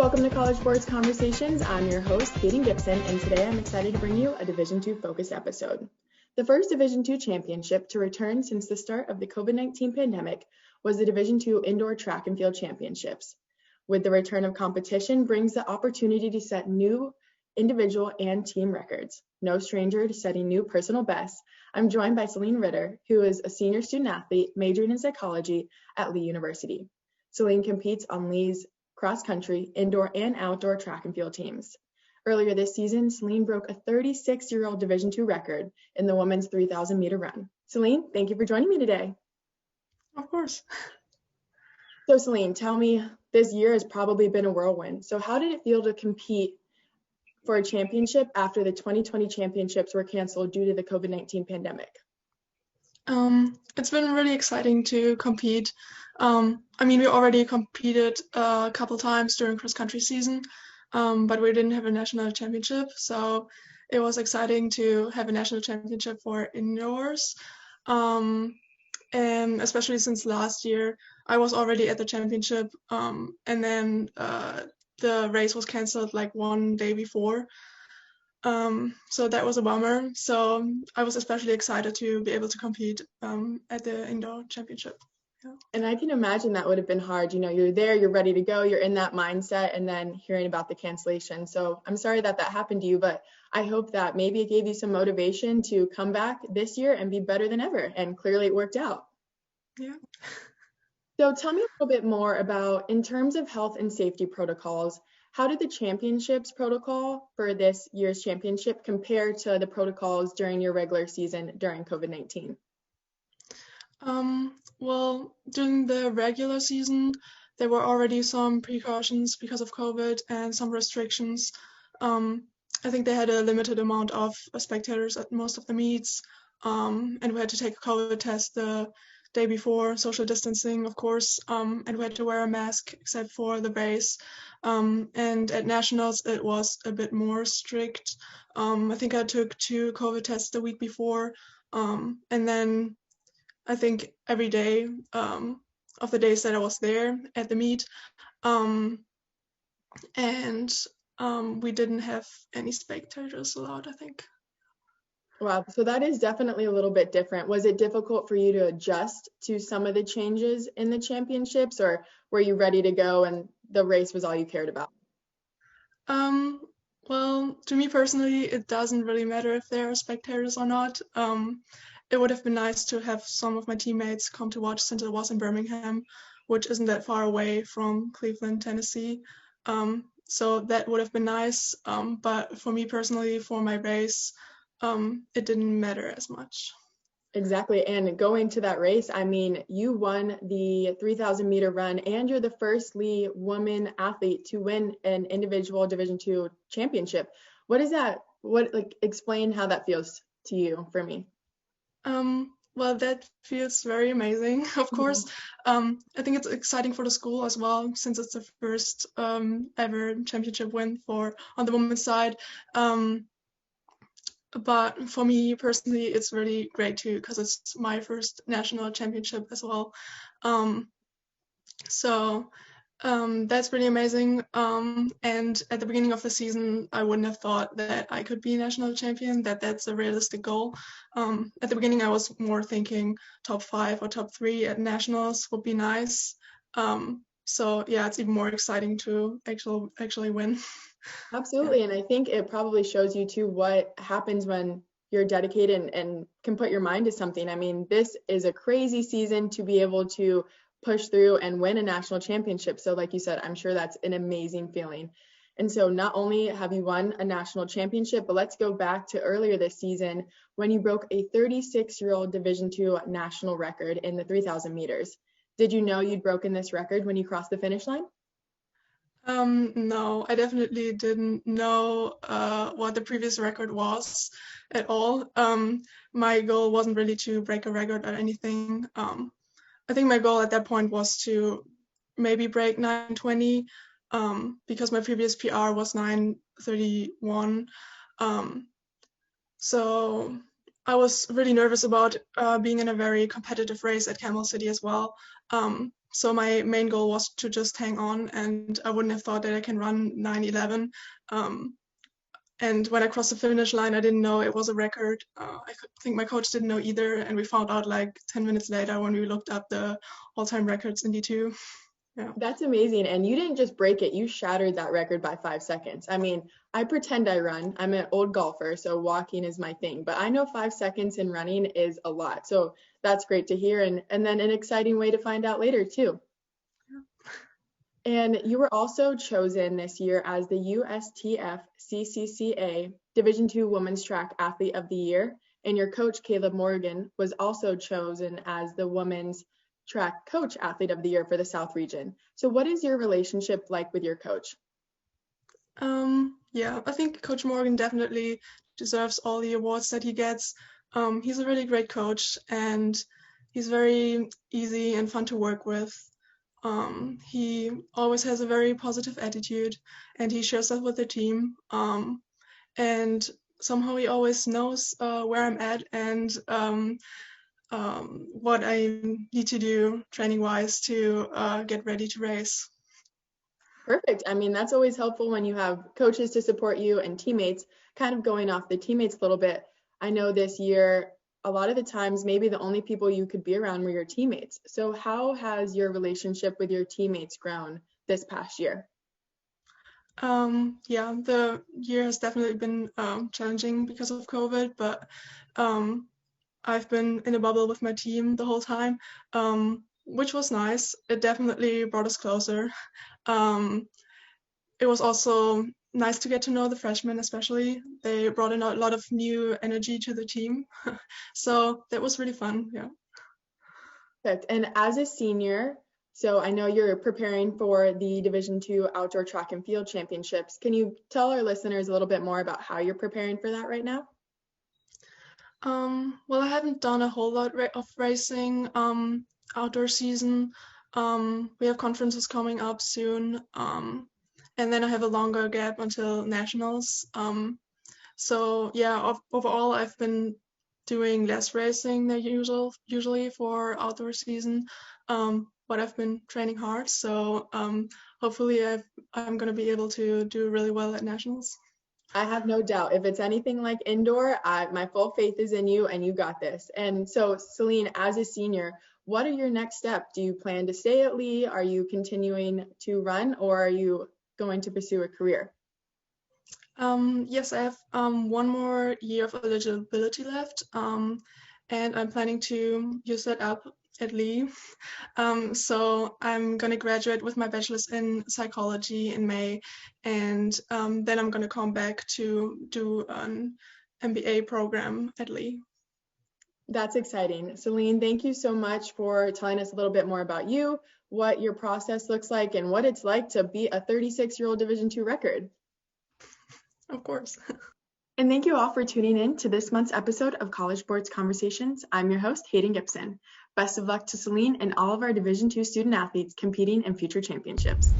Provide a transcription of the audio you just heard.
Welcome to College Sports Conversations. I'm your host, Haydyn Gibson, and today I'm excited to bring you a Division II focused episode. The first Division II championship to return since the start of the COVID-19 pandemic was the Division II Indoor Track and Field Championships. With the return of competition brings the opportunity to set new individual and team records. No stranger to setting new personal bests, I'm joined by Celine Ritter, who is a senior student athlete majoring in psychology at Lee University. Celine competes on Lee's cross-country, indoor, and outdoor track and field teams. Earlier this season, Celine broke a 36-year-old Division II record in the women's 3,000-meter run. Celine, thank you for joining me today. Of course. So Celine, tell me, this year has probably been a whirlwind. So how did it feel to compete for a championship after the 2020 championships were canceled due to the COVID-19 pandemic? It's been really exciting to compete. We already competed a couple times during cross-country season, but we didn't have a national championship, so it was exciting to have a national championship for indoors. And especially since last year, I was already at the championship, and then the race was canceled like one day before. So that was a bummer. So I was especially excited to be able to compete at the indoor championship. Yeah. And I can imagine that would have been hard. You know, you're there, you're ready to go, you're in that mindset, and then hearing about the cancellation. So I'm sorry that happened to you, but I hope that maybe it gave you some motivation to come back this year and be better than ever. And clearly it worked out. Yeah. So tell me a little bit more about, in terms of health and safety protocols, how did the championships protocol for this year's championship compare to the protocols during your regular season during COVID-19? Well, during the regular season, there were already some precautions because of COVID and some restrictions. I think they had a limited amount of spectators at most of the meets, and we had to take a COVID test the day before, social distancing, of course, and we had to wear a mask except for the race. And at nationals, it was a bit more strict. I think I took 2 COVID tests the week before, and then I think every day of the days that I was there at the meet, and we didn't have any spectators allowed, I think. Wow, so that is definitely a little bit different. Was it difficult for you to adjust to some of the changes in the championships, or were you ready to go and the race was all you cared about? Well, to me personally, it doesn't really matter if there are spectators or not. It would have been nice to have some of my teammates come to watch since it was in Birmingham, which isn't that far away from Cleveland, Tennessee. So that would have been nice. But for me personally, for my race, it didn't matter as much. Exactly. And going to that race, I mean, you won the 3,000-meter run and you're the first Lee woman athlete to win an individual Division II championship. What is that? Explain how that feels to you for me. Well, that feels very amazing, of course. I think it's exciting for the school as well, since it's the first ever championship win on the women's side. But for me personally, it's really great too, because it's my first national championship as well. So that's really amazing. And at the beginning of the season, I wouldn't have thought that I could be national champion, that's a realistic goal. At the beginning, I was more thinking top 5 or top 3 at nationals would be nice. So yeah, it's even more exciting to actually win. Absolutely. And I think it probably shows you too what happens when you're dedicated and can put your mind to something. I mean, this is a crazy season to be able to push through and win a national championship. So like you said, I'm sure that's an amazing feeling. And so not only have you won a national championship, but let's go back to earlier this season when you broke a 36-year-old Division II national record in the 3,000 meters. Did you know you'd broken this record when you crossed the finish line? No, I definitely didn't know what the previous record was at all. My goal wasn't really to break a record or anything. I think my goal at that point was to maybe break 9:20 because my previous PR was 9:31. So I was really nervous about being in a very competitive race at Camel City as well. So my main goal was to just hang on, and I wouldn't have thought that I can run 9:11. And when I crossed the finish line, I didn't know it was a record. I think my coach didn't know either, and we found out like 10 minutes later when we looked up the all-time records in D2. Yeah. That's amazing. And you didn't just break it, you shattered that record by 5 seconds. I mean, I pretend I run. I'm an old golfer, so walking is my thing. But I know 5 seconds in running is a lot. So that's great to hear. And then an exciting way to find out later, too. And you were also chosen this year as the USTF CCCA Division II Women's Track Athlete of the Year. And your coach, Caleb Morgan, was also chosen as the Women's Track Coach Athlete of the Year for the South Region. So what is your relationship like with your coach? Yeah, I think Coach Morgan definitely deserves all the awards that he gets. He's a really great coach, and he's very easy and fun to work with. He always has a very positive attitude, and he shares that with the team. And somehow he always knows where I'm at and what I need to do training-wise to get ready to race. Perfect. I mean, that's always helpful when you have coaches to support you and teammates. Kind of going off the teammates a little bit, I know this year, a lot of the times, maybe the only people you could be around were your teammates. So how has your relationship with your teammates grown this past year? Yeah, the year has definitely been challenging because of COVID, but I've been in a bubble with my team the whole time, which was nice. It definitely brought us closer. It was also nice to get to know the freshmen, especially. They brought in a lot of new energy to the team. So that was really fun, yeah. Perfect. And as a senior, so I know you're preparing for the Division II Outdoor Track and Field Championships. Can you tell our listeners a little bit more about how you're preparing for that right now? Well, I haven't done a whole lot of racing outdoor season. We have conferences coming up soon, and then I have a longer gap until nationals. So yeah, overall I've been doing less racing than usually for outdoor season, but I've been training hard. So hopefully I'm gonna be able to do really well at nationals. I have no doubt. If it's anything like indoor, my full faith is in you and you got this. And so, Celine, as a senior, what are your next steps? Do you plan to stay at Lee? Are you continuing to run, or are you going to pursue a career? Yes, I have one more year of eligibility left, and I'm planning to use that up at Lee. So I'm going to graduate with my bachelor's in psychology in May, and then I'm going to come back to do an MBA program at Lee. That's exciting. Celine, thank you so much for telling us a little bit more about you, what your process looks like, and what it's like to beat a 36-year-old Division II record. Of course. And thank you all for tuning in to this month's episode of College Sports Conversations. I'm your host, Haydyn Gibson. Best of luck to Celine and all of our Division II student athletes competing in future championships.